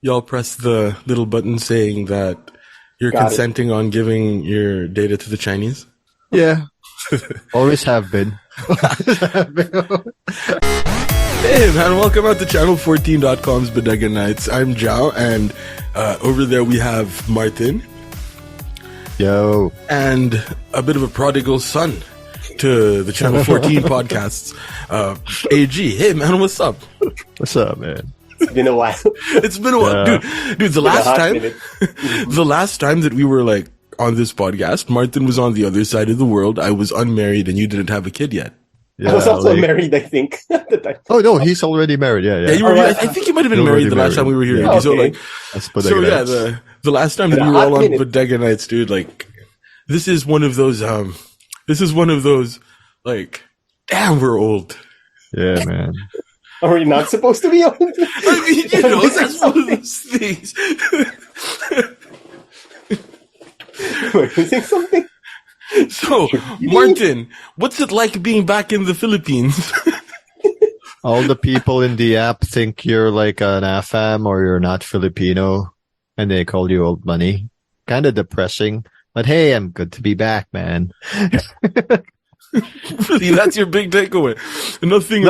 y'all press the little button saying that you're consenting on giving your data to the Chinese? Yeah. Always have been. Hey man, welcome out to channel14.com's Bodega Nights. I'm Jao, and over there we have Martin. Yo. And a bit of a prodigal son to the Channel 14 podcasts. AG, hey man, what's up? What's up, man? It's been a while. It's been a while. Dude, the last time that we were like on this podcast, Martin was on the other side of the world. I was unmarried and you didn't have a kid yet. Yeah, I was also married, I think, at the time. Oh no, he's already married. Yeah. You were. I think you might have been married the last time we were here. Okay. The last time that we were all on Bodega Nights, dude, like this is one of those. Like, damn, we're old. Yeah, man. Are we not supposed to be old? I mean, that's one of those things. We're missing something. So, Martin, what's it like being back in the Philippines? All the people in the app think you're like an AFAM or you're not Filipino, and they call you old money. Kind of depressing. But hey, I'm good to be back, man. Really, that's your big takeaway. Nothing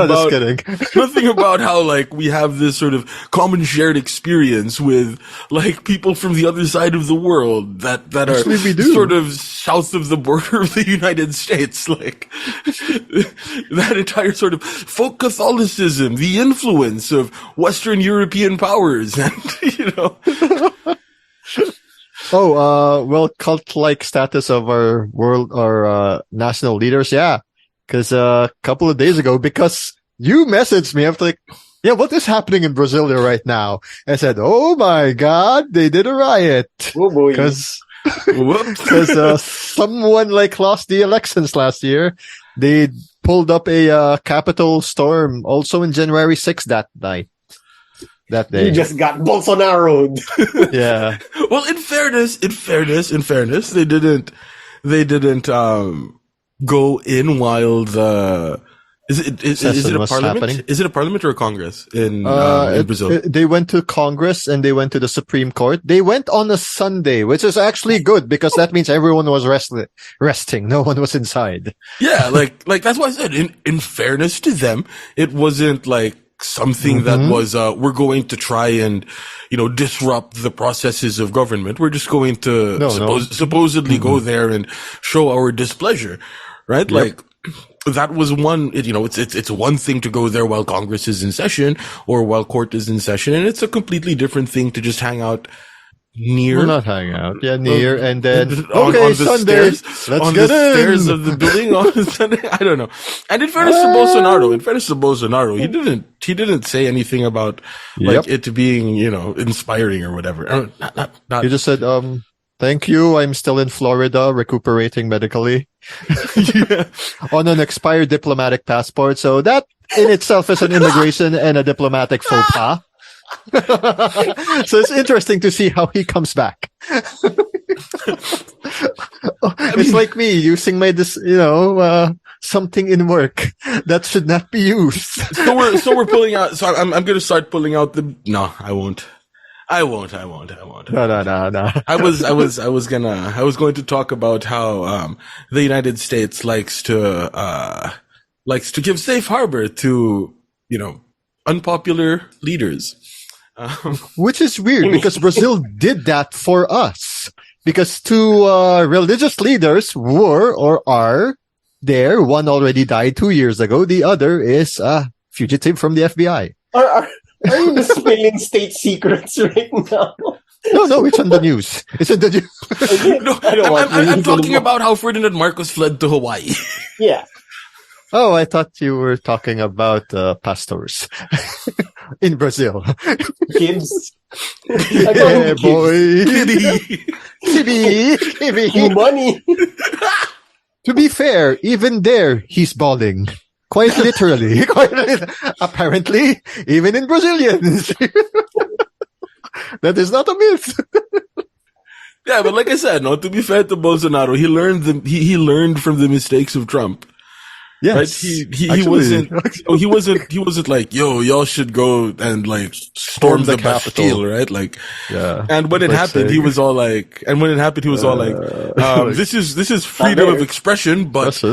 about how like we have this sort of common shared experience with like people from the other side of the world that Actually, are sort of south of the border of the United States. Like that entire sort of folk Catholicism, the influence of Western European powers, and cult-like status of our national leaders. Yeah. Cause, a couple of days ago, because you messaged me, I was like, yeah, what is happening in Brasilia right now? I said, oh my God, they did a riot. Oh boy. Cause someone like lost the elections last year. They pulled up a, Capitol storm also in January 6th that night. That day. You just got Bolsonaro'd. Yeah. Well, in fairness, they didn't go in while the is it a parliament? Happening. Is it a parliament or a Congress in Brazil? They went to Congress and they went to the Supreme Court. They went on a Sunday, which is actually good because that means everyone was resting. No one was inside. Yeah, like that's why I said in fairness to them, it wasn't like something that was we're going to try and disrupt the processes of government. We're just going to supposedly go there and show our displeasure, right? Yep. Like that was one. It's one thing to go there while Congress is in session or while court is in session, and it's a completely different thing to just hang out near. Well, not hang out. Yeah, near, and then on the Sunday, stairs, on the stairs of the building on Sunday. I don't know. And in fairness to Bolsonaro, he didn't say anything about like it being inspiring or whatever. He just said, "Thank you. I'm still in Florida, recuperating medically on an expired diplomatic passport. So that in itself is an immigration and a diplomatic faux pas." So it's interesting to see how he comes back. It's like me using my something in work that should not be used. So we're pulling out. So I'm going to start pulling out the. No, I won't. No. I was going to talk about how the United States likes to give safe harbor to unpopular leaders. Which is weird because Brazil did that for us. Because two religious leaders were or are there. One already died 2 years ago. The other is a fugitive from the FBI. Are you displaying state secrets right now? No, it's on the news. It's on the news. No, I'm talking about how Ferdinand Marcos fled to Hawaii. Yeah. Oh, I thought you were talking about pastors in Brazil. Kids. Yeah, boy. Kitty. Money. To be fair, even there, he's balding. Quite literally. Apparently, even in Brazilians. That is not a myth. Yeah, but like I said, to be fair to Bolsonaro, he learned from the mistakes of Trump. Yes. Right? He wasn't like, yo, y'all should go and like storm the Bastille, right? Like, yeah. and when it happened, he was all like, this is freedom of expression, but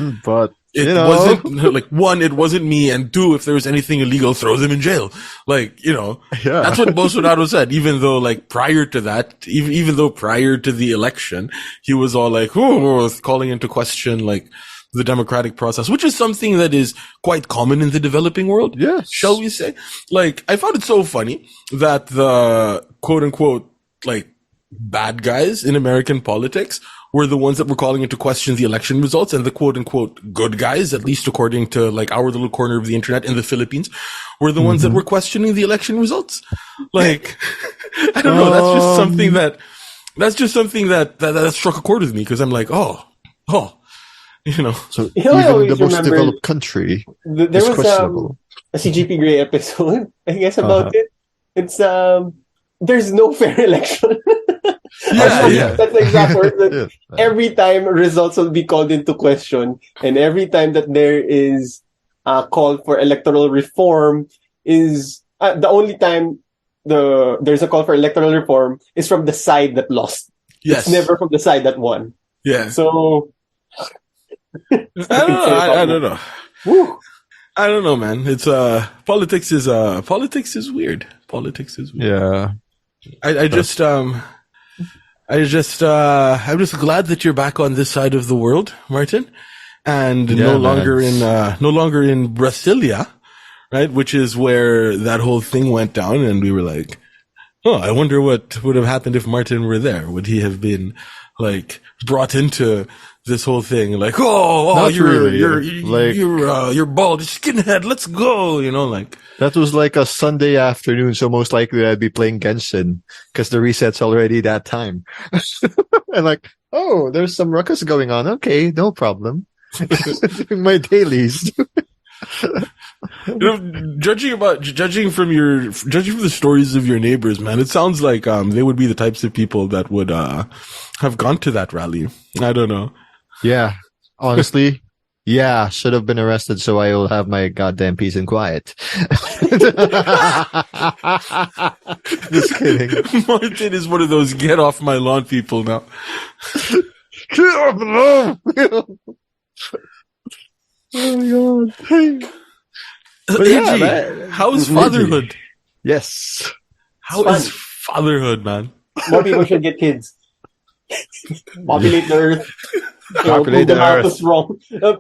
it wasn't like, one, it wasn't me, and two, if there was anything illegal, throw them in jail. Like, you know, that's what Bolsonaro said, even though like prior to that, even though prior to the election, he was all like, calling into question like the democratic process, which is something that is quite common in the developing world. Yes. Shall we say? Like, I found it so funny that the quote unquote, like, bad guys in American politics were the ones that were calling into question the election results, and the quote unquote good guys, at least according to like our little corner of the internet in the Philippines, were the ones that were questioning the election results. Like, I don't know. That's just something that struck a chord with me, because I'm like, you know. So even the most developed country there was a CGP Grey episode, I guess, about it. It's there's no fair election. Yeah. That's the exact word. Every time results will be called into question, and every time that there is a call for electoral reform is the only time there's a call for electoral reform is from the side that lost. Yes. It's never from the side that won. Yeah. So I don't know. Woo. I don't know, man. It's politics is weird. Politics is weird. Yeah. I'm just glad that you're back on this side of the world, Martin, and no longer in Brasilia, right? Which is where that whole thing went down, and we were like, oh, I wonder what would have happened if Martin were there. Would he have been like brought into this whole thing? Like, you're bald, skinhead, let's go, you know, like. That was like a Sunday afternoon, so most likely I'd be playing Genshin, because the reset's already that time. And like, oh, there's some ruckus going on. Okay, no problem. My dailies. You know, judging from the stories of your neighbors, man, it sounds like they would be the types of people that would have gone to that rally. I don't know. Yeah, honestly, should have been arrested so I will have my goddamn peace and quiet. Just kidding. Martin is one of those get off my lawn people now. Get off the lawn! Oh my god. AG, how is fatherhood? Yes. How is fatherhood, man? More people should get kids. Populate the earth. Populate the earth.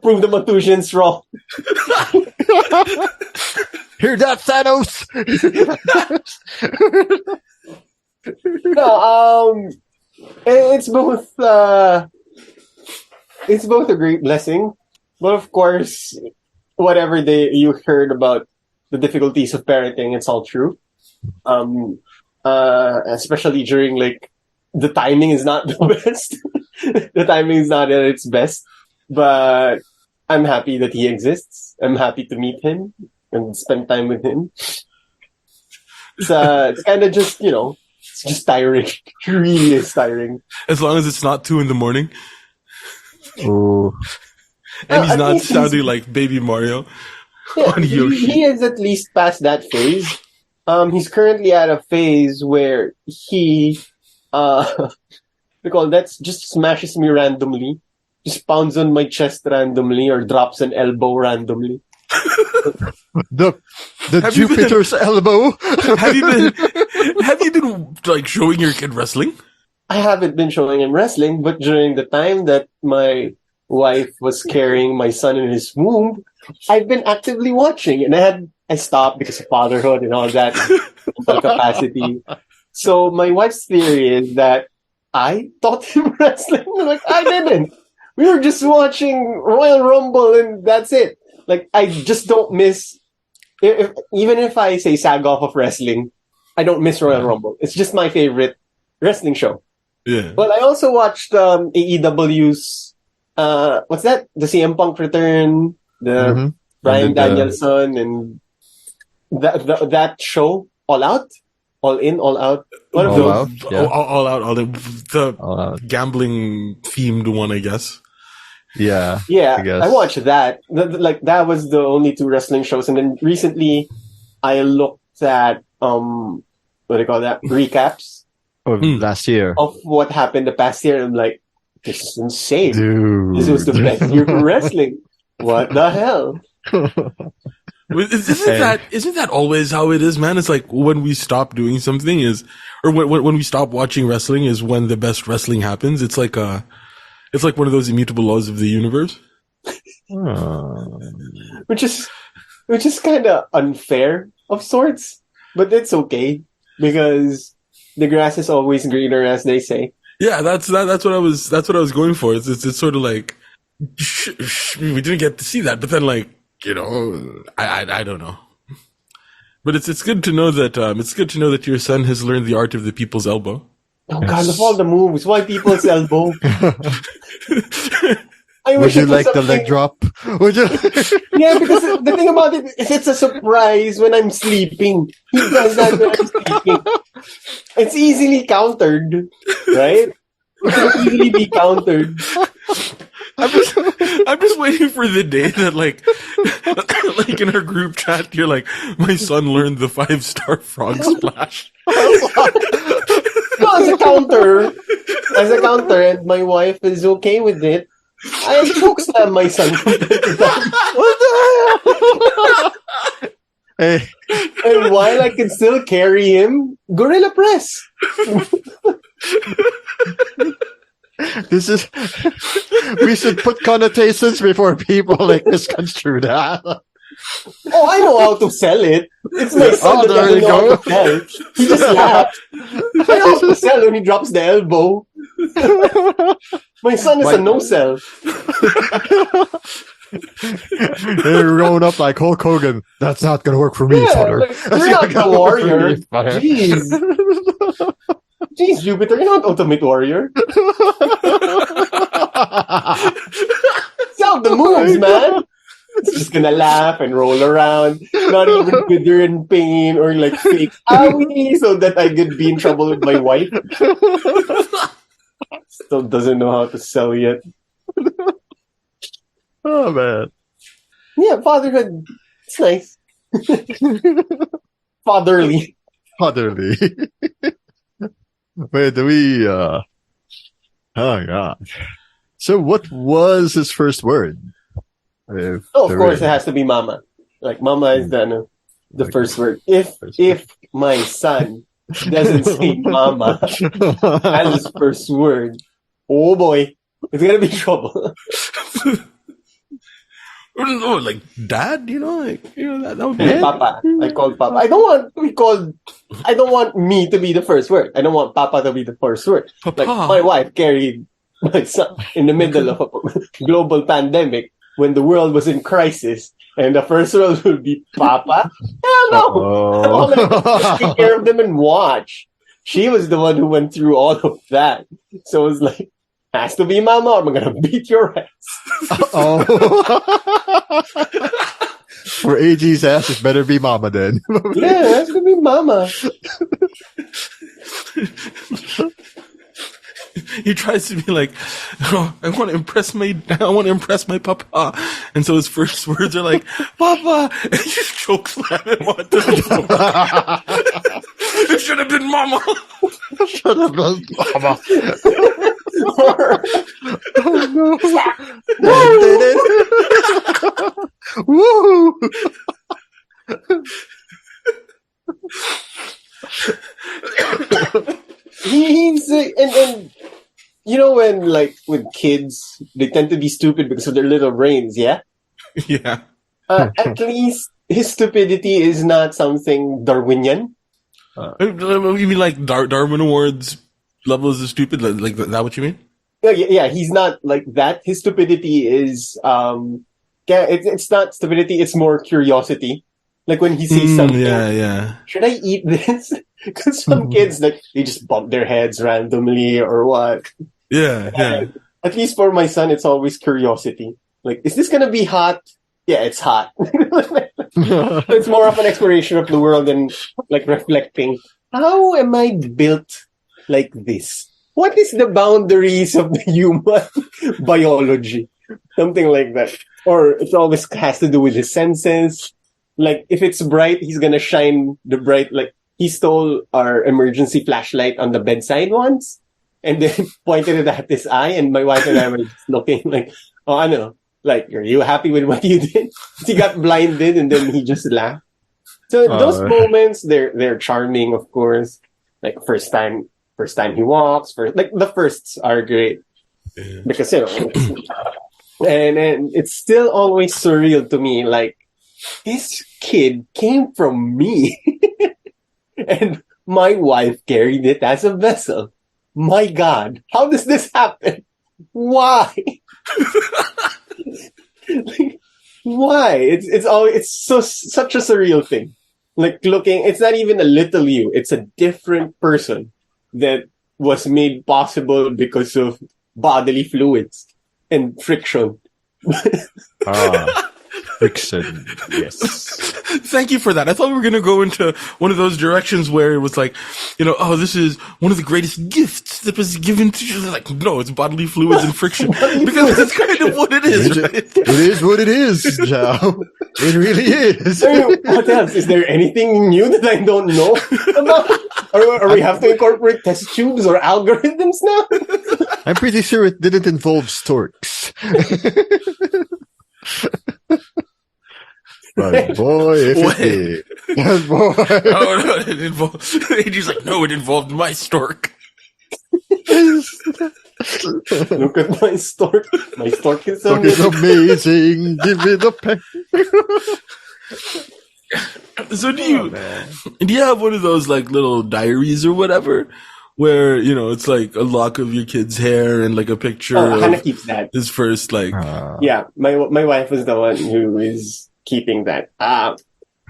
Prove the Malthusians wrong. Hear that, Thanos? No, it's both a great blessing, but of course, whatever you heard about the difficulties of parenting, it's all true. Especially during like the timing is not the best. The timing is not at its best, but I'm happy that he exists. I'm happy to meet him and spend time with him. It's kind of just, you know, it's just tiring. It really is tiring. As long as it's not 2 a.m. Oh. And he's not sounding like Baby Mario on Yoshi. He is at least past that phase. He's currently at a phase where he that just smashes me randomly, just pounds on my chest randomly, or drops an elbow randomly. The Jupiter's elbow. Have you been like showing your kid wrestling? I haven't been showing him wrestling, but during the time that my wife was carrying my son in his womb, I've been actively watching, and I stopped because of fatherhood and all that capacity. So my wife's theory is that I taught him wrestling. I'm like, I didn't. We were just watching Royal Rumble and that's it. Like, I just don't miss, even if I say sag off of wrestling, I don't miss Royal Rumble. It's just my favorite wrestling show. Yeah. But I also watched AEW's, what's that? The CM Punk return, the Bryan Danielson, and that show, All Out? All In, All Out. One of those. All Out. The gambling themed one, I guess. Yeah. Yeah, I guess. I watched that. Like that was the only two wrestling shows, and then recently I looked at what do you call that, recaps Of last year. of what happened the past year. And I'm like, this is insane. Dude. This was the best year for wrestling. What the hell? Isn't that always how it is, man? It's like when we stop doing something or when we stop watching wrestling is when the best wrestling happens. It's like one of those immutable laws of the universe. Which is kind of unfair of sorts, but it's okay because the grass is always greener, as they say. Yeah, that's what I was going for. It's sort of like we didn't get to see that, but then like, you know, I don't know. But it's good to know that your son has learned the art of the people's elbow. Oh God, of all the moves, why people's elbow? I Would wish you it was like the something- leg drop? Would you? Yeah, because the thing about it is it's a surprise when I'm sleeping. He does that when I'm sleeping. It's easily countered, right? It can easily be countered. I'm just waiting for the day that like like in our group chat you're like, my son learned the 5-star frog splash. No, as a counter, and my wife is okay with it. I choke slam my son from time to time. Hey, And while I can still carry him, gorilla press. this is. We should put connotations before people like misconstrue that. Oh, I know how to sell it. It's my son Oh, that there doesn't you know how go. to sell. He just laughs. I know how to sell when he drops the elbow. My son is a no-sell. They're growing up like Hulk Hogan. That's not gonna work for me, Yeah, father. like, you're not the warrior. Jeez. Jeez, Jupiter, you're not Ultimate Warrior. Sell the moves, man. It's just gonna laugh and roll around, not even wither in pain or like fake owie so that I could be in trouble with my wife. Still doesn't know how to sell yet. Oh man. Yeah, fatherhood. It's nice. Fatherly. Fatherly. Wait, do we oh god. So what was his first word? If Oh, of there course, is. it has to be mama. Like, mama is the first word. If my son doesn't say mama as his first word, oh boy, it's gonna be trouble. Oh, like dad, that would be Yeah, Papa. I call Papa. I don't want me to be the first word. I don't want Papa to be the first word. Papa. Like, my wife carried my son in the middle of a global pandemic when the world was in crisis, and the first word would be Papa. Hell no! All I did was take care of them and watch. She was the one who went through all of that. So it was like, has to be Mama or I'm gonna beat your ass. Oh. For AG's ass, it better be mama then. Yeah, it has to be Mama. He tries to be like, oh, I want to impress my papa, and so his first words are like, Papa, and he just choke slam him onto the floor. It should have been Mama. Shut up, mama. Oh no. Woo! He's and you know when like with kids they tend to be stupid because of their little brains, yeah. Yeah. At least his stupidity is not something Darwinian. You mean like Darwin Awards levels of stupid? Like that? What you mean? Yeah, he's not like that. His stupidity is it's not stupidity. It's more curiosity. Like when he sees something, Yeah. should I eat this? Because some kids like they just bump their heads randomly or what. Yeah. And at least for my son, it's always curiosity. Like, is this gonna be hot? Yeah, it's hot. It's more of an exploration of the world and like reflecting. How am I built like this? What is the boundaries of the human biology? Something like that. Or it always has to do with his senses. Like, if it's bright, he's gonna shine the bright, like, he stole our emergency flashlight on the bedside once, and then pointed it at his eye, and my wife and I were just looking like, oh, I know. Like, are you happy with what you did? He got blinded, and then he just laughed. So those moments, they're charming, of course. Like, first time he walks, like, the firsts are great. Because, and it's still always surreal to me, like, this kid came from me, and my wife carried it as a vessel. My God, how does this happen? Why? Like, why? It's such a surreal thing. Like, looking, it's not even a little you; it's a different person that was made possible because of bodily fluids and friction. Friction. Yes. Thank you for that. I thought we were going to go into one of those directions where it was like, oh, this is one of the greatest gifts that was given to you. Like, no, it's bodily fluids and friction. Because that's kind of what it is, right? It is what it is, Zhao. It really is. I mean, what else? Is there anything new that I don't know about? Or we have to incorporate test tubes or algorithms now? I'm pretty sure it didn't involve storks. But boy, if it did. Yes, boy. Oh, no, it involved. He's like, no, it involved my stork. Look at my stork. My stork is Stork is amazing. Give me the pen. So do you have one of those like little diaries or whatever where, it's like a lock of your kid's hair and like a picture Hannah of keeps that. his first like Yeah, my wife is the one who is keeping that. And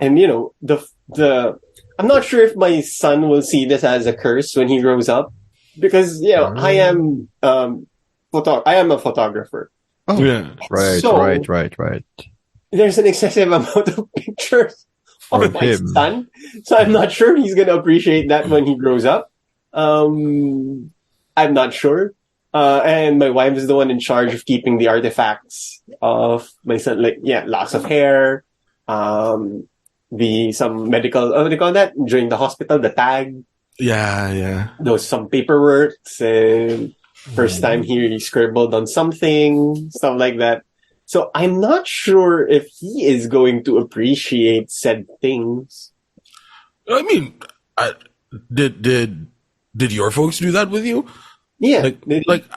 the I'm not sure if my son will see this as a curse when he grows up, because I am I am a photographer. Oh, yeah. Right, So, right. There's an excessive amount of pictures of For my him. son, so I'm not sure he's gonna appreciate that when he grows up. I'm not sure. And my wife is the one in charge of keeping the artifacts of my son, like, loss of hair, some medical, what do you call that? During the hospital, the tag, Yeah. some paperwork, and first time he scribbled on something, stuff like that. So I'm not sure if he is going to appreciate said things. I mean, did your folks do that with you? Yeah.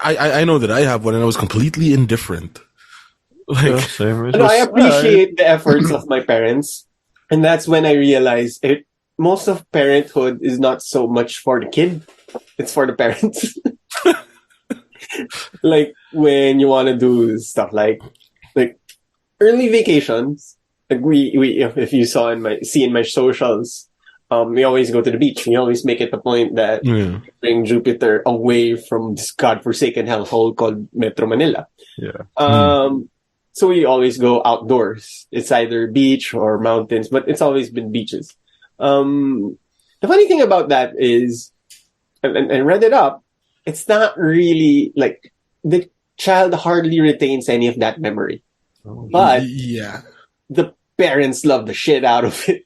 I know that I have one and I was completely indifferent. Like, I appreciate the efforts of my parents. And that's when I realized most of parenthood is not so much for the kid. It's for the parents. Like, when you want to do stuff like early vacations, like we if you see in my socials, we always go to the beach. We always make it a point that bring Jupiter away from this godforsaken hellhole called Metro Manila. Yeah. So we always go outdoors. It's either beach or mountains, but it's always been beaches. The funny thing about that is, and I read it up, it's not really like the child hardly retains any of that memory. But the parents love the shit out of it.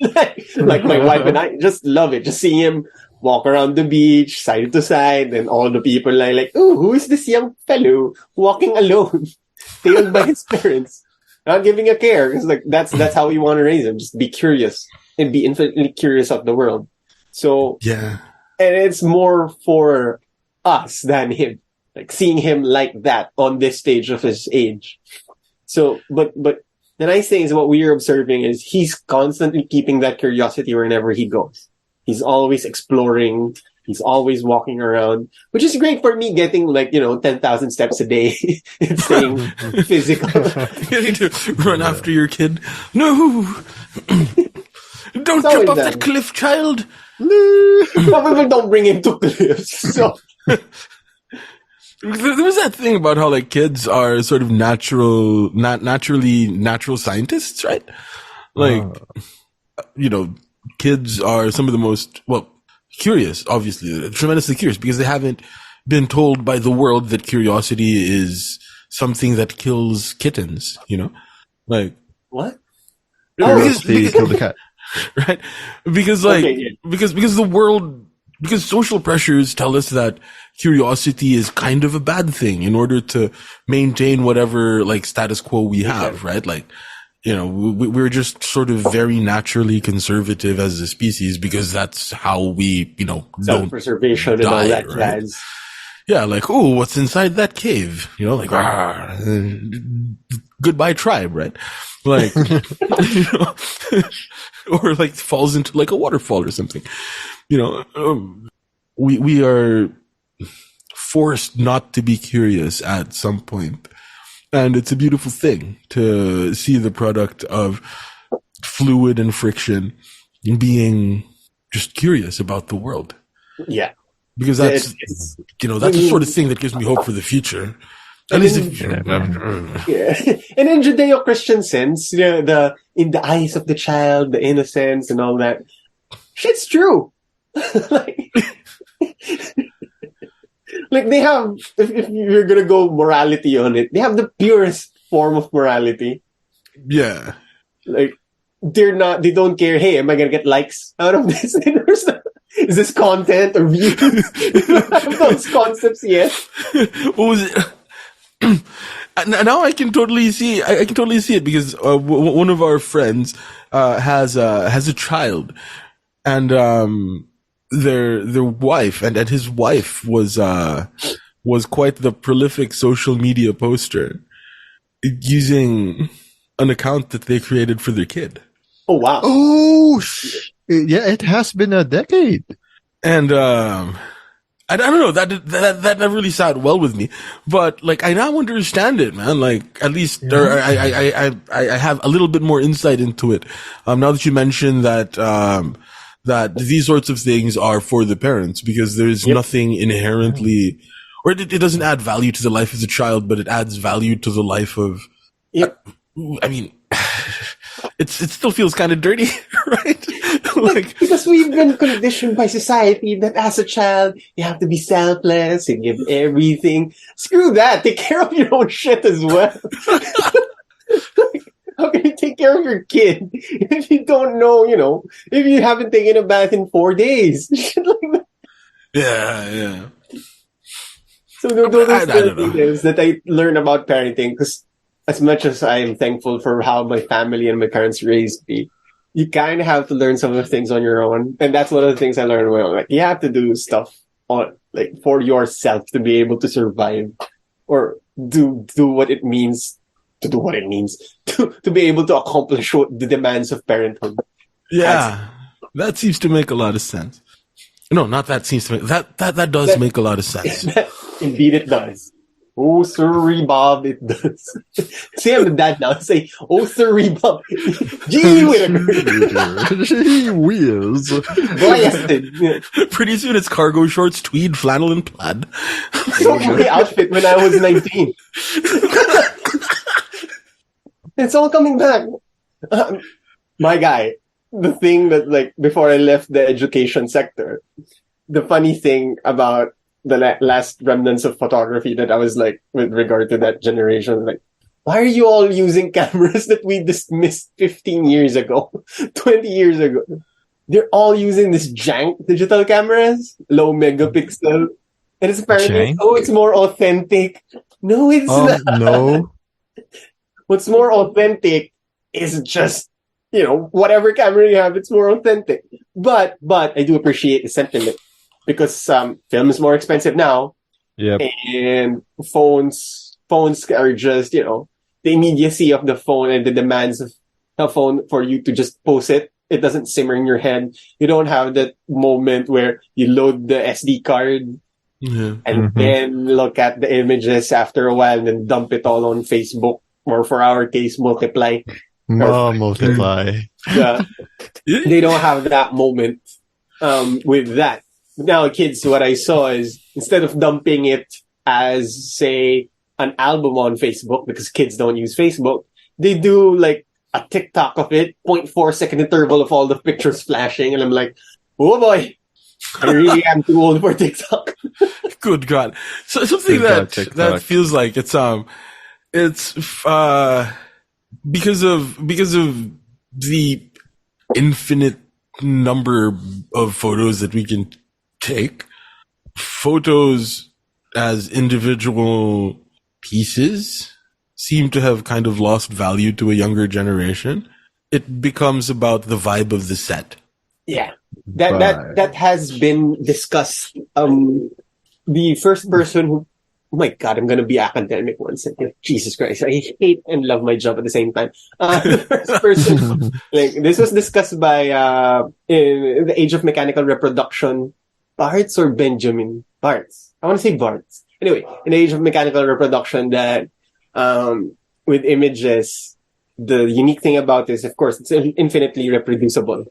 like my wife and I just love it. Just seeing him walk around the beach, side to side, and all the people are like, "Oh, who is this young fellow walking alone, tailed by his parents, not giving a care?" It's like that's how we want to raise him. Just be curious and be infinitely curious of the world. So and it's more for us than him. Like seeing him like that on this stage of his age. So, but the nice thing is what we are observing is he's constantly keeping that curiosity wherever he goes. He's always exploring. He's always walking around, which is great for me getting 10,000 steps a day and staying physical. You need to run after your kid. No! Don't jump off that cliff, child! Some people don't bring him to cliffs, so... There was that thing about how kids are sort of natural scientists, right? Kids are some of the most, curious, obviously, tremendously curious because they haven't been told by the world that curiosity is something that kills kittens, like, What? Curiosity killed the cat. right? Because like, Okay, yeah. because the world, because social pressures tell us that curiosity is kind of a bad thing in order to maintain whatever like status quo we have, right? Like, we're just sort of very naturally conservative as a species because that's how we, don't Self-preservation and all die, that right? jazz. Yeah, like, oh, what's inside that cave? Like, goodbye tribe, right? Like, or like falls into like a waterfall or something. We are forced not to be curious at some point. And it's a beautiful thing to see the product of fluid and friction being just curious about the world. Yeah. Because that's, that's the sort of thing that gives me hope for the future. At least Yeah. And in Judeo-Christian sense, in the eyes of the child, the innocence and all that, shit's true. like they have, if you're gonna go morality on it, they have the purest form of morality. Yeah. Like, they don't care, hey, am I gonna get likes out of this? Is this content or views? I have those concepts yet. What was it? Now I can totally see. I can totally see it because one of our friends has a child, and their wife and his wife was quite the prolific social media poster using an account that they created for their kid. Oh wow! Oh, yeah, it has been a decade. And I don't know, that never really sat well with me, but like I now understand it, man. Like at least, or I have a little bit more insight into it. Now that you mentioned that that these sorts of things are for the parents because there's nothing inherently, or it doesn't add value to the life of the child, but it adds value to the life of. I mean, it still feels kind of dirty, right? Like, because we've been conditioned by society that as a child you have to be selfless and give everything. Screw that. Take care of your own shit as well. How can you take care of your kid if you don't know, if you haven't taken a bath in 4 days? Shit like that. Yeah. So those I are don't know. things that I learned about parenting, because as much as I am thankful for how my family and my parents raised me, you kind of have to learn some of the things on your own. And that's one of the things I learned. Like, you have to do stuff for yourself to be able to survive, or do what it means to do what it means to be able to accomplish the demands of parenthood. Yeah, that seems to make a lot of sense. No, not that seems to make that does make a lot of sense. Indeed, it does. Oh, sorry, Bob, it does. See, I'm the dad now. Say, oh, sorry, Bob. Gee whiz. Gee whiz. Blasted. Pretty soon it's cargo shorts, tweed, flannel, and plaid. So my outfit when I was 19. It's all coming back. My guy, the thing that, like, before I left the education sector, the funny thing about the last remnants of photography that I was like, with regard to that generation, like, why are you all using cameras that we dismissed 15 years ago, 20 years ago? They're all using this jank digital cameras, low megapixel, and it's apparently, it's more authentic. No, it's not. No. What's more authentic is just, whatever camera you have, it's more authentic. But I do appreciate the sentiment, because film is more expensive now. Yep. And phones are just, the immediacy of the phone and the demands of a phone for you to just post it. It doesn't simmer in your head. You don't have that moment where you load the SD card and then look at the images after a while and then dump it all on Facebook, or for our case, multiply. Multiply. Yeah. They don't have that moment with that. Now, kids, what I saw is, instead of dumping it as, say, an album on Facebook, because kids don't use Facebook, they do like a TikTok of it, 0.4 second interval of all the pictures flashing, and I'm like, oh boy, I really am too old for TikTok. Good God. So something that feels like it's It's because of the infinite number of photos that we can take. Photos as individual pieces seem to have kind of lost value to a younger generation. It becomes about the vibe of the set. Yeah, that has been discussed. The first person who, oh my God, I'm gonna be academic once again. Jesus Christ, I hate and love my job at the same time. The first person, like this was discussed by in the Age of Mechanical Reproduction, Bartz or Benjamin Bartz. I want to say Bartz. Anyway, in the Age of Mechanical Reproduction, that with images, the unique thing about this, of course, it's infinitely reproducible.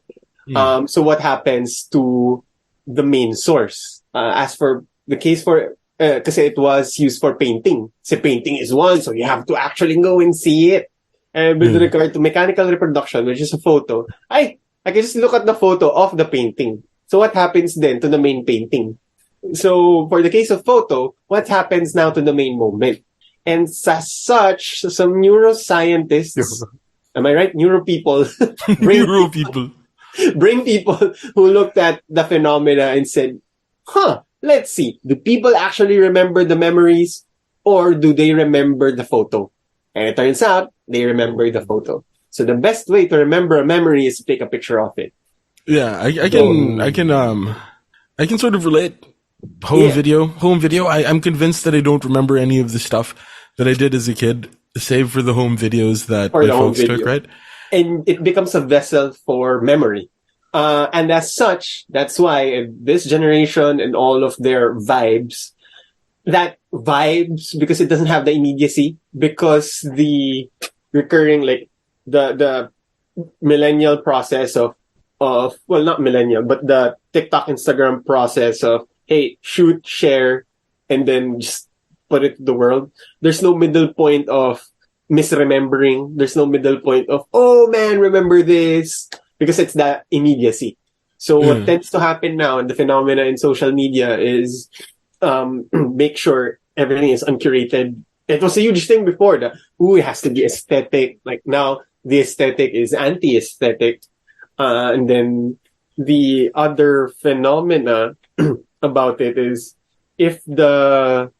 So what happens to the main source? As for the case for, because it was used for painting. So painting is one, so you have to actually go and see it. And with regard to mechanical reproduction, which is a photo, I can just look at the photo of the painting. So what happens then to the main painting? So for the case of photo, what happens now to the main moment? And as such, some neuroscientists, am I right? Neuro people, Neuro people. Brain people who looked at the phenomena and said, let's see, do people actually remember the memories or do they remember the photo? And it turns out they remember the photo. So the best way to remember a memory is to take a picture of it. Yeah, I can sort of relate. Home video. I'm convinced that I don't remember any of the stuff that I did as a kid, save for the home videos that my folks took, right? And it becomes a vessel for memory. And as such, that's why this generation and all of their vibes, because it doesn't have the immediacy, because the recurring, like the millennial process of, well, not millennial, but the TikTok, Instagram process of, hey, shoot, share, and then just put it to the world. There's no middle point of misremembering. There's no middle point of, oh man, remember this, because it's that immediacy. So what tends to happen now, and the phenomena in social media is make sure everything is uncurated. It was a huge thing before that, it has to be aesthetic. Like now, the aesthetic is anti-aesthetic. And then the other phenomena about it is if the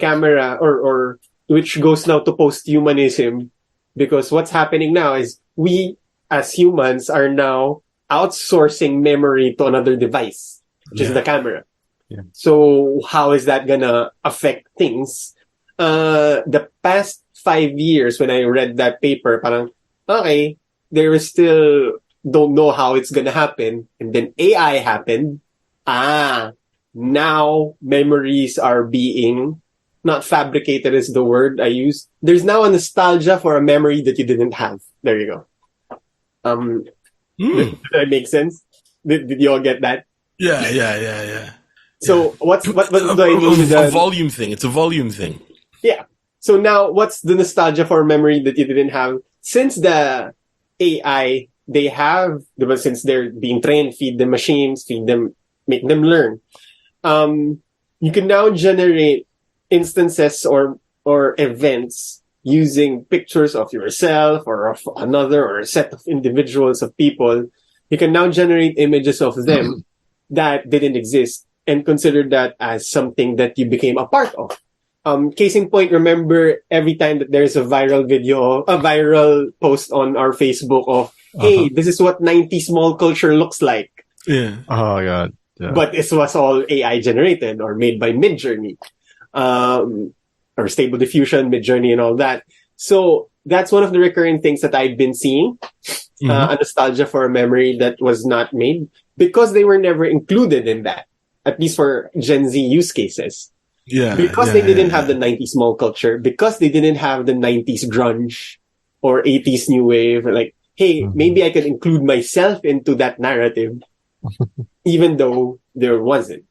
camera or which goes now to post-humanism, because what's happening now is we as humans are now outsourcing memory to another device, which is the camera. Yeah. So how is that gonna affect things? The past 5 years when I read that paper, parang, okay, there is still don't know how it's gonna happen. And then AI happened. Now memories are being, not fabricated is the word I use. There's now a nostalgia for a memory that you didn't have. There you go. Did that make sense? Did you all get that? Yeah. So what do I mean with a volume thing? It's a volume thing. Yeah. So now what's the nostalgia for a memory that you didn't have? Since the AI they have, since they're being trained, feed them machines, make them learn. You can now generate instances or events using pictures of yourself or of another or a set of individuals of people. You can now generate images of them that didn't exist and consider that as something that you became a part of. Case in point, remember every time that there's a viral post on our Facebook of, hey, this is what 90s mall culture looks like. Yeah. Oh, God. Yeah. But this was all AI generated or made by Midjourney. Or Stable Diffusion, Midjourney and all that. So that's one of the recurring things that I've been seeing. A nostalgia for a memory that was not made because they were never included in that, at least for Gen Z use cases. Yeah. Because they didn't have the 90s mall culture, because they didn't have the 90s grunge or 80s new wave. Like, hey, maybe I could include myself into that narrative, even though there wasn't.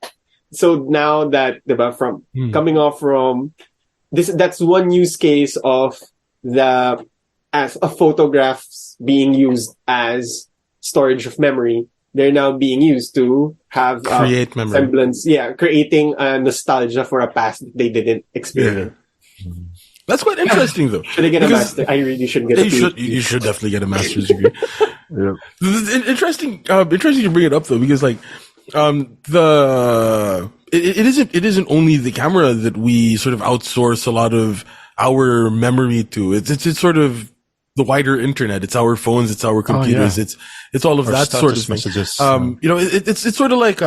So now that coming off from this, that's one use case of photographs being used as storage of memory. They're now being used to have create memory semblance, creating a nostalgia for a past that they didn't experience. Yeah. That's quite interesting, though. Should I get a master? I really should get a PhD. You should definitely get a master's degree. Yeah. Interesting you bring it up, though, because like, it isn't only the camera that we sort of outsource a lot of our memory to. It's sort of the wider internet. It's our phones. It's our computers. It's all of Our that sort of thing. messages. It's sort of like,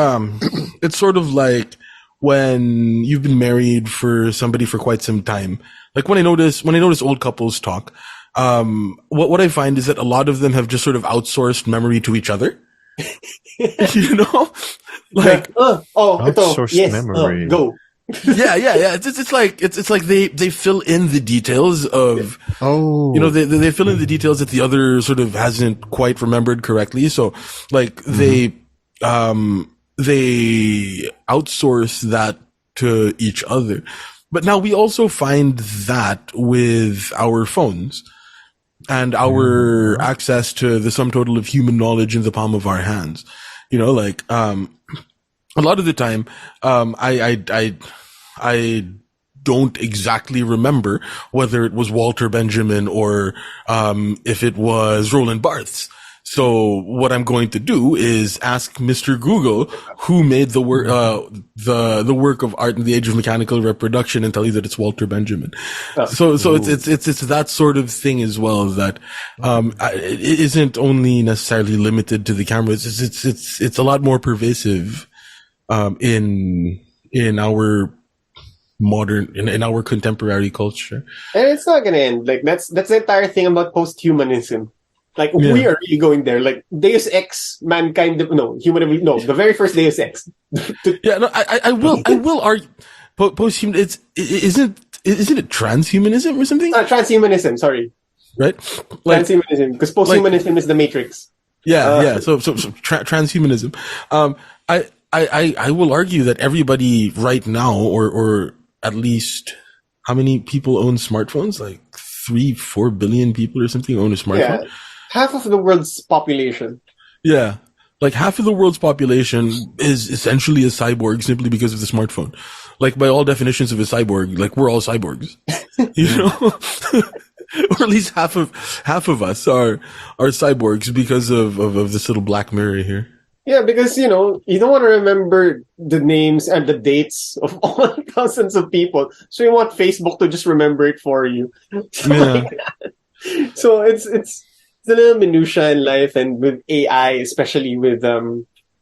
it's sort of like when you've been married for somebody for quite some time. Like when I notice old couples talk, what I find is that a lot of them have just sort of outsourced memory to each other. You know, like outsourced memory. Go. Yeah. It's like they fill in the details of, they fill in the details that the other sort of hasn't quite remembered correctly. So like they outsource that to each other. But now we also find that with our phones and our access to the sum total of human knowledge in the palm of our hands. You know, like, a lot of the time, I don't exactly remember whether it was Walter Benjamin or, if it was Roland Barthes. So what I'm going to do is ask Mr. Google who made the work, the work of art in the age of mechanical reproduction and tell you that it's Walter Benjamin. So it's that sort of thing as well that, it isn't only necessarily limited to the camera. It's a lot more pervasive, in our in our contemporary culture. And it's not gonna end. Like that's the entire thing about post-humanism. Like we are really going there. Like Deus Ex, mankind. The very first Deus Ex. I will argue post-human. Isn't it transhumanism or something? Transhumanism. Sorry. Right. Like, transhumanism, because post-humanism is the Matrix. So transhumanism. I will argue that everybody right now, or at least how many people own smartphones? Like 3-4 billion people or something own a smartphone. Yeah. Half of the world's population. Yeah. Like half of the world's population is essentially a cyborg simply because of the smartphone. Like by all definitions of a cyborg, like we're all cyborgs, you know, or at least half of us are cyborgs because of this little black mirror here. Yeah, because, you don't want to remember the names and the dates of all thousands of people. So you want Facebook to just remember it for you. So it's a little minutia in life, and with AI, especially with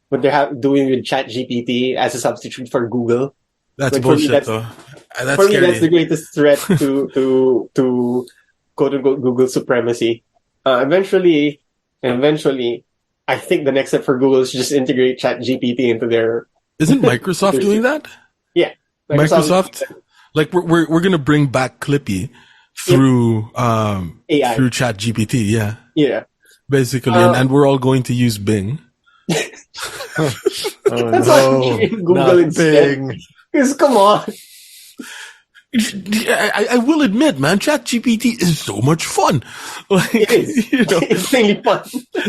what they're doing with ChatGPT as a substitute for Google. That's bullshit, though. That's for scary. me, that's the greatest threat to quote unquote Google supremacy. Eventually, I think the next step for Google is to just integrate ChatGPT into their. Isn't Microsoft doing that? Yeah, Microsoft. Like we're gonna bring back Clippy through AI, through ChatGPT. Yeah. Basically, and we're all going to use Bing. That's why Google instead. Bing. Because come on. I will admit, man, ChatGPT is so much fun. Like, it is. It's really fun.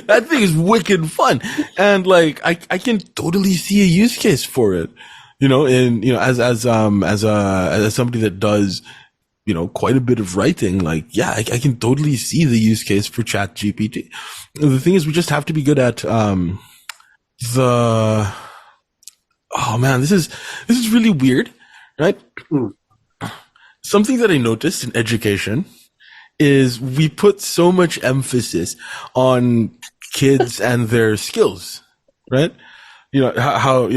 That thing is wicked fun. And like, I can totally see a use case for it, and, as somebody that does, quite a bit of writing, like, yeah, I can totally see the use case for ChatGPT. The thing is, we just have to be good at, oh man, this is really weird, right? Something that I noticed in education is we put so much emphasis on kids and their skills, right? How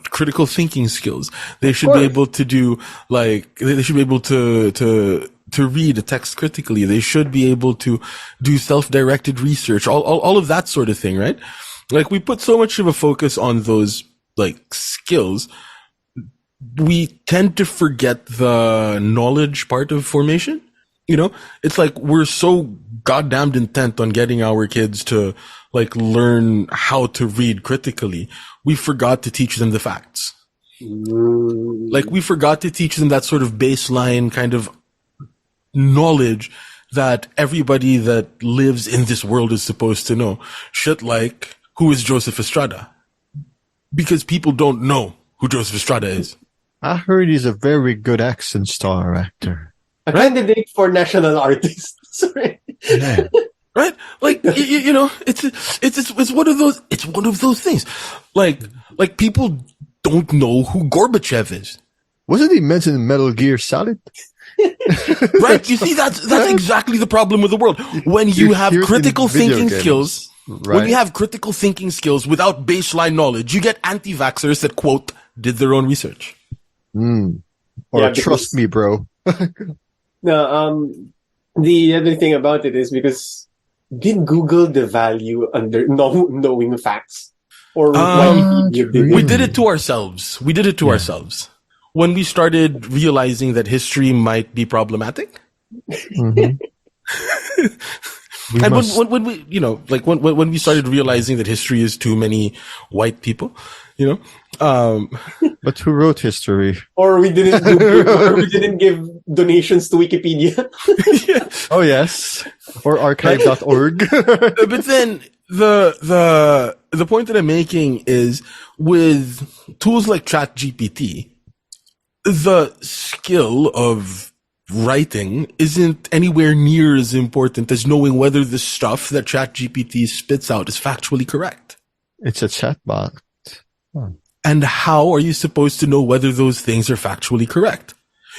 critical thinking skills. They should be able to do, like, they should be able to read a text critically. They should be able to do self-directed research, all of that sort of thing, right? Like, we put so much of a focus on those, like, skills. We tend to forget the knowledge part of formation. It's like we're so goddamned intent on getting our kids to, like, learn how to read critically. We forgot to teach them the facts. Like, we forgot to teach them that sort of baseline kind of knowledge that everybody that lives in this world is supposed to know. Shit like, who is Joseph Estrada? Because people don't know who Joseph Estrada is. I heard he's a very good action star actor. A candidate for national artist. Sorry. Yeah. Right? Like, you know, it's one of those things. Like people don't know who Gorbachev is. Wasn't he mentioned in Metal Gear Solid? Right? You see, that's exactly the problem with the world. When you have hear it in critical video thinking games. skills, Right. when you have critical thinking skills without baseline knowledge, you get anti-vaxxers that, quote, did their own research. Or Yeah, trust me, bro. No, the other thing about it is because did Google devalue knowing facts? Or why did true. We did it to ourselves. When we started realizing that history might be problematic. Mhm. And when we, you know, like when we started realizing that history is too many white people, you know, But who wrote history? or we didn't give donations to Wikipedia. Oh, yes. Or archive.org. but then the point that I'm making is with tools like ChatGPT, the skill of writing isn't anywhere near as important as knowing whether the stuff that ChatGPT spits out is factually correct. It's a chatbot. And how are you supposed to know whether those things are factually correct?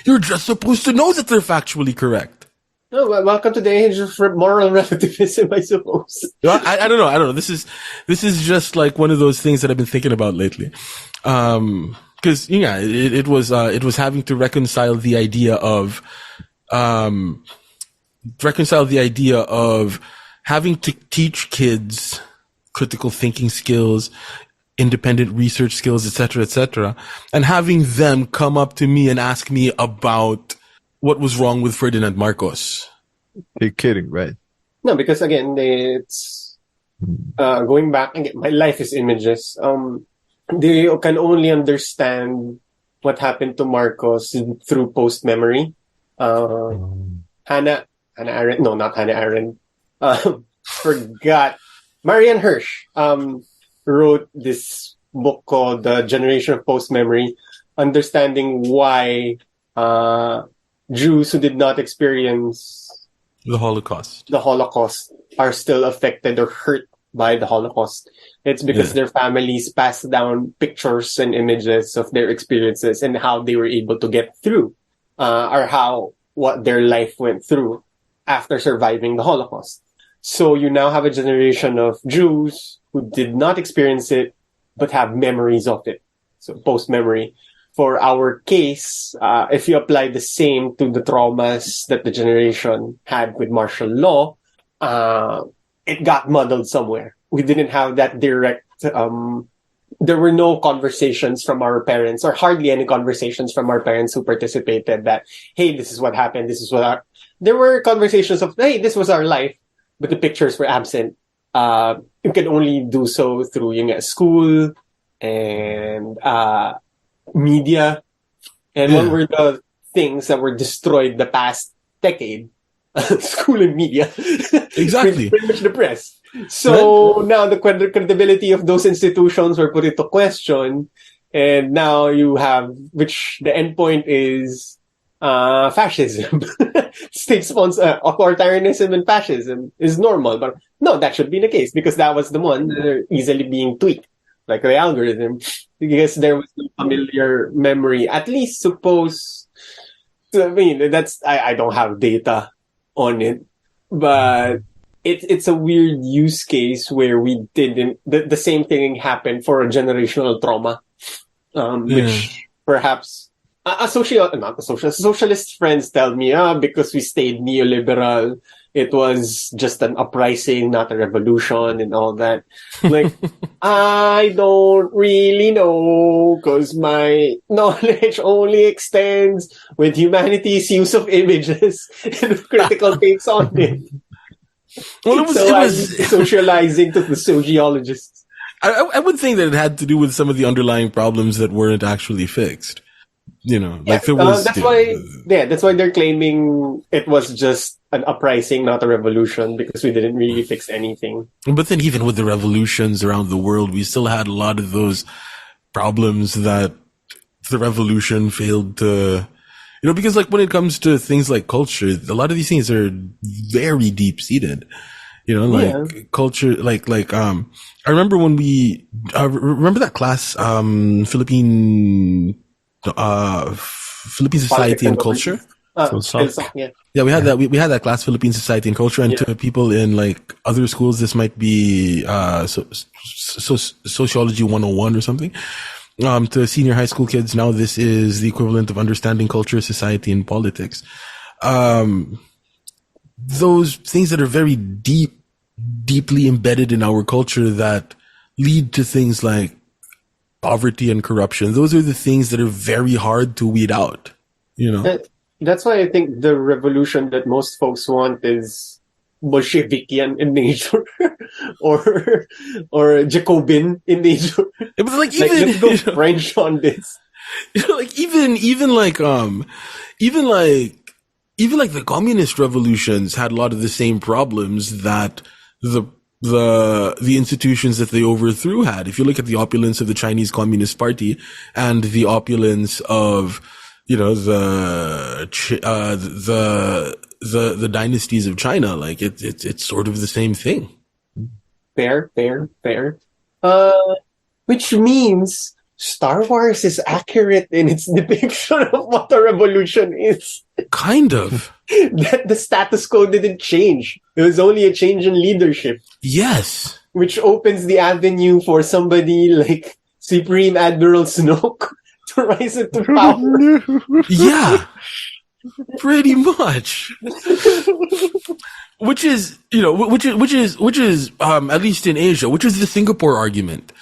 You're just supposed to know that they're factually correct. Oh, well, welcome to the age of moral relativism, I suppose. I don't know. This is just like one of those things that I've been thinking about lately. Cause yeah, it was having to reconcile the idea of having to teach kids critical thinking skills, independent research skills, etc., and having them come up to me and ask me about what was wrong with Ferdinand Marcos. You're kidding, right? No, because again, it's going back again. My life is images. They can only understand what happened to Marcos through post memory. Hannah Arendt. No, not Hannah Arendt. Forgot. Marianne Hirsch wrote this book called The Generation of Post Memory, understanding why Jews who did not experience The Holocaust are still affected or hurt by the Holocaust. It's because their families passed down pictures and images of their experiences and how they were able to get through, or what their life went through after surviving the Holocaust. So you now have a generation of Jews who did not experience it, but have memories of it. So post-memory. For our case, if you apply the same to the traumas that the generation had with martial law, it got muddled somewhere. We didn't have that direct, there were no conversations from our parents, or hardly any conversations from our parents who participated that, hey, this is what happened, there were conversations of, hey, this was our life, but the pictures were absent. You can only do so through school and media. And what were the things that were destroyed the past decade? School and media. Exactly. Pretty much the press. So now the credibility of those institutions were put into question. And now you have, which the endpoint is fascism. State-sponsored authoritarianism and fascism is normal. But no, that should be the case because that was the one that are easily being tweaked, like the algorithm, because there was no familiar memory. At least suppose, I mean, I don't have data on it, but it's a weird use case where we didn't, the same thing happened for a generational trauma, which perhaps socialist friends tell me, because we stayed neoliberal, it was just an uprising, not a revolution and all that. Like, I don't really know because my knowledge only extends with humanity's use of images and critical takes on it. Well, it was socializing to the sociologists. I would think that it had to do with some of the underlying problems that weren't actually fixed. Like there was. That's why they're claiming it was just an uprising, not a revolution, because we didn't really fix anything. But then, even with the revolutions around the world, we still had a lot of those problems that the revolution failed to, Because like when it comes to things like culture, a lot of these things are very deep seated. Culture, I remember when we, remember that class, Philippine Society and Culture? Yeah. Yeah, we had that. We had that class, Philippine Society and Culture, and to people in like other schools, this might be Sociology 101 or something. To senior high school kids, now this is the equivalent of understanding culture, society, and politics. Those things that are very deeply embedded in our culture that lead to things like poverty and corruption. Those are the things that are very hard to weed out. That's why I think the revolution that most folks want is Bolshevikian in nature, or Jacobin in nature. It was like even let's go French on this. Like even like the communist revolutions had a lot of the same problems that the institutions that they overthrew had. If you look at the opulence of the Chinese Communist Party and the opulence of the dynasties of China, like it's sort of the same thing. Fair. Which means Star Wars is accurate in its depiction of what a revolution is. Kind of. That the status quo didn't change. It was only a change in leadership. Yes. Which opens the avenue for somebody like Supreme Admiral Snoke to rise into power. Yeah. Pretty much. Which is at least in Asia, which is the Singapore argument.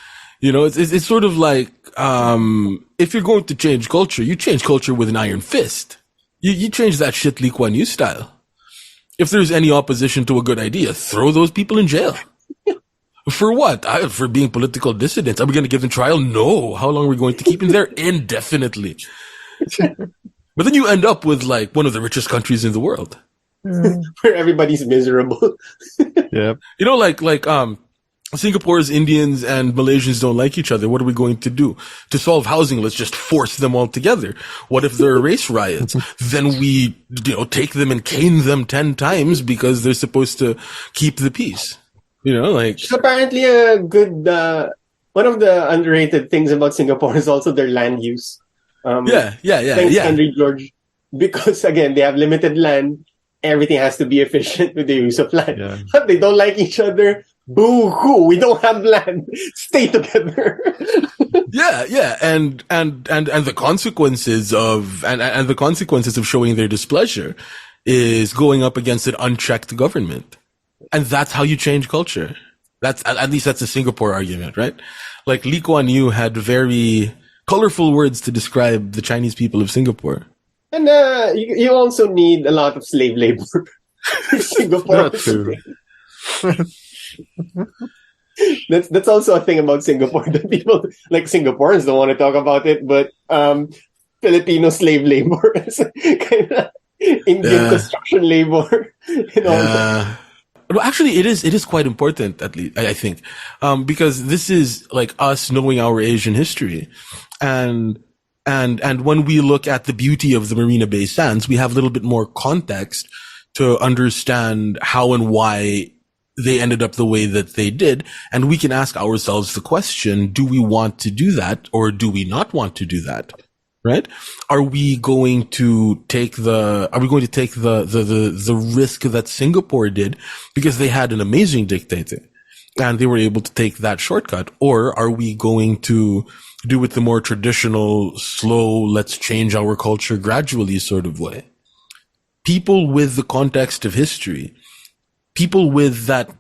It's sort of like, if you're going to change culture, you change culture with an iron fist. You change that shit Lee Kuan Yew style. If there's any opposition to a good idea, throw those people in jail. For what? For being political dissidents. Are we going to give them trial? No. How long are we going to keep them there? Indefinitely. But then you end up with like one of the richest countries in the world. Where everybody's miserable. Yep. Singapore's Indians and Malaysians don't like each other. What are we going to do? To solve housing, let's just force them all together. What if there are race riots? Then we, take them and cane them 10 times because they're supposed to keep the peace. It's apparently a good, one of the underrated things about Singapore is also their land use. Thanks, Henry George. Because again, they have limited land. Everything has to be efficient with the use of land. Yeah. They don't like each other. Boo-hoo, we don't have land. Stay together. Yeah. And the consequences of showing their displeasure is going up against an unchecked government. And that's how you change culture. At least that's a Singapore argument, right? Like Lee Kuan Yew had very colorful words to describe the Chinese people of Singapore. And you also need a lot of slave labor in Singapore. That's true. That's also a thing about Singapore that people like Singaporeans don't want to talk about it, but Filipino slave labor is kind of Indian construction labor and all that. Well, actually, it is quite important, at least, I think, because this is like us knowing our Asian history. And when we look at the beauty of the Marina Bay Sands, we have a little bit more context to understand how and why they ended up the way that they did. And we can ask ourselves the question, do we want to do that or do we not want to do that? Right? Are we going to take the risk that Singapore did because they had an amazing dictator and they were able to take that shortcut? Or are we going to do it the more traditional, slow, let's change our culture gradually sort of way? People with the context of history, people with that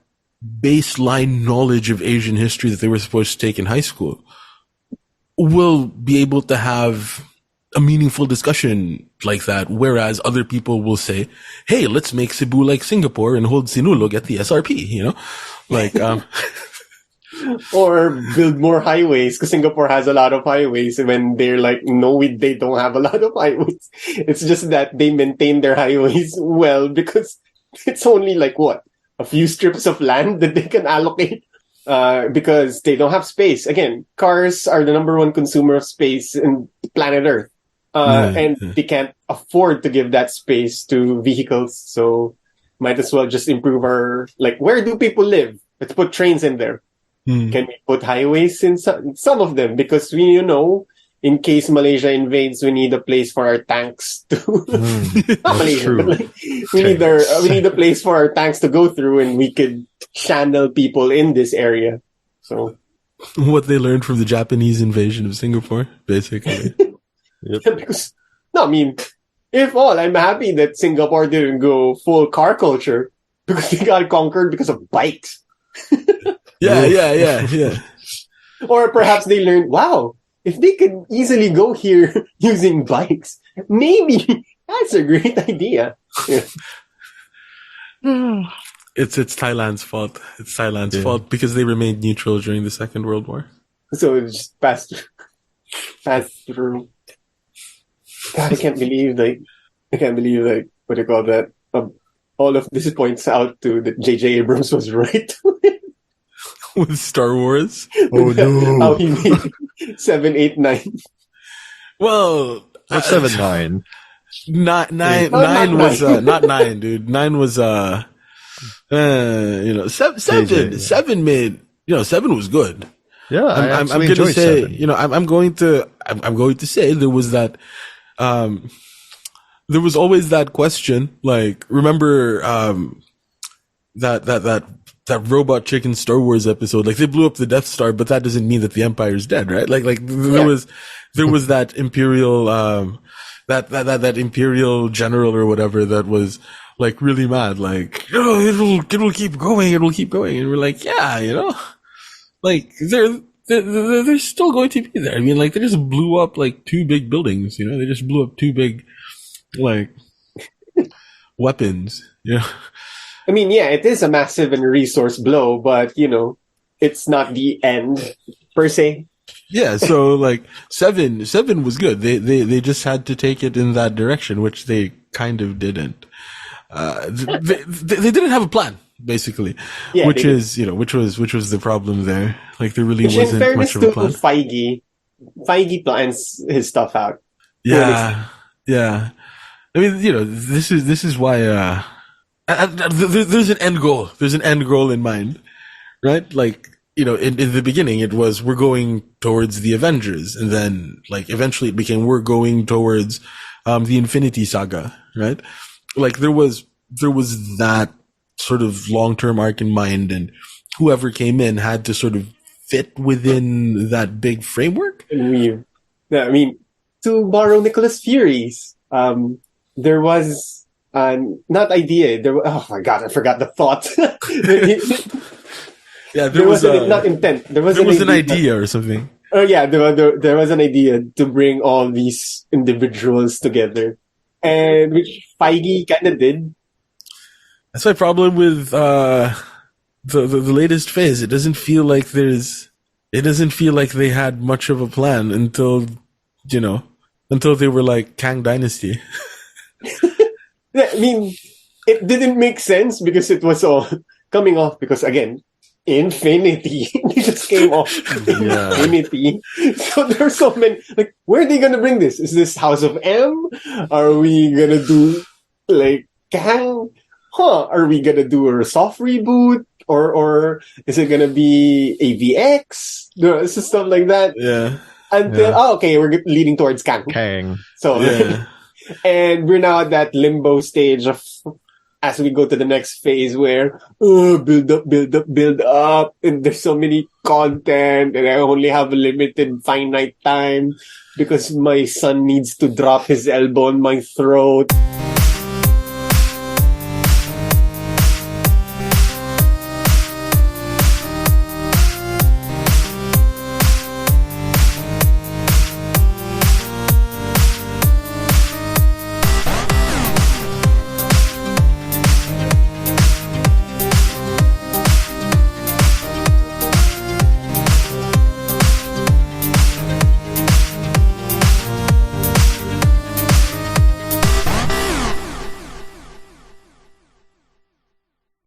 baseline knowledge of Asian history that they were supposed to take in high school will be able to have a meaningful discussion like that, whereas other people will say, hey, let's make Cebu like Singapore and hold Sinulog at the SRP, Or build more highways, because Singapore has a lot of highways, when they're like, no, they don't have a lot of highways. It's just that they maintain their highways well, because it's only like, a few strips of land that they can allocate, because they don't have space. Again, cars are the number one consumer of space in planet Earth. and they can't afford to give that space to vehicles. So might as well just improve where do people live? Let's put trains in there. Can we put highways in some of them? Because in case Malaysia invades, we need a place for our tanks to not Malaysia, true. but we need a place for our tanks to go through, and we could channel people in this area. So what they learned from the Japanese invasion of Singapore, basically. Because if all, I'm happy that Singapore didn't go full car culture because they got conquered because of bikes. Yeah. Or perhaps they learned, wow, if they could easily go here using bikes, maybe that's a great idea. Yeah. It's Thailand's fault. It's Thailand's fault because they remained neutral during the Second World War. So it just passed through. God, I can't believe what do you call that? All of this points out to that J.J. Abrams was right. With Star Wars. Oh no! How he made 7, 8, 9. Well, What's 7, 9? Nine was not 9, dude. 9 was seven made. 7 was good. Yeah, I'm going to say, 7. I'm going to say there was that. There was always that question. Like, remember that robot chicken Star Wars episode? Like, they blew up the Death Star, but that doesn't mean that the Empire's dead, right? There was that imperial that imperial general or whatever that was like really mad. Like, it'll keep going, and we're like, yeah, like they're still going to be there. I mean, like, they just blew up like 2 big buildings. They just blew up 2 big like weapons. I mean, yeah, it is a massive and resource blow, but it's not the end per se. Yeah, so like 7 was good. They just had to take it in that direction, which they kind of didn't. They didn't have a plan, basically, which was the problem there. Like, there really wasn't much of a plan. Feige plans his stuff out. Yeah. I mean, this is why there's an end goal. There's an end goal in mind, right? Like, in the beginning it was, we're going towards the Avengers, and then like eventually it became, we're going towards the Infinity Saga, right? Like, there was that sort of long-term arc in mind, and whoever came in had to sort of fit within that big framework. And to borrow Nicholas Fury's, there was not idea. Oh my God, I forgot the thought. Yeah, there was not intent. There was an idea or something. Oh yeah, there was an idea to bring all these individuals together, and which Feige kind of did. That's my problem with the latest phase. It doesn't feel like they had much of a plan until they were like Kang Dynasty. I mean, it didn't make sense because it was all coming off because, again, Infinity. They just came off Infinity. So there's so many. Like, where are they gonna bring this? Is this House of M? Are we gonna do like Kang? Are we gonna do a soft reboot? Or is it gonna be AVX? It's just stuff like that. Yeah. Until we're leading towards Kang. So and we're now at that limbo stage of as we go to the next phase where build up, and there's so many content, and I only have a limited finite time because my son needs to drop his elbow on my throat.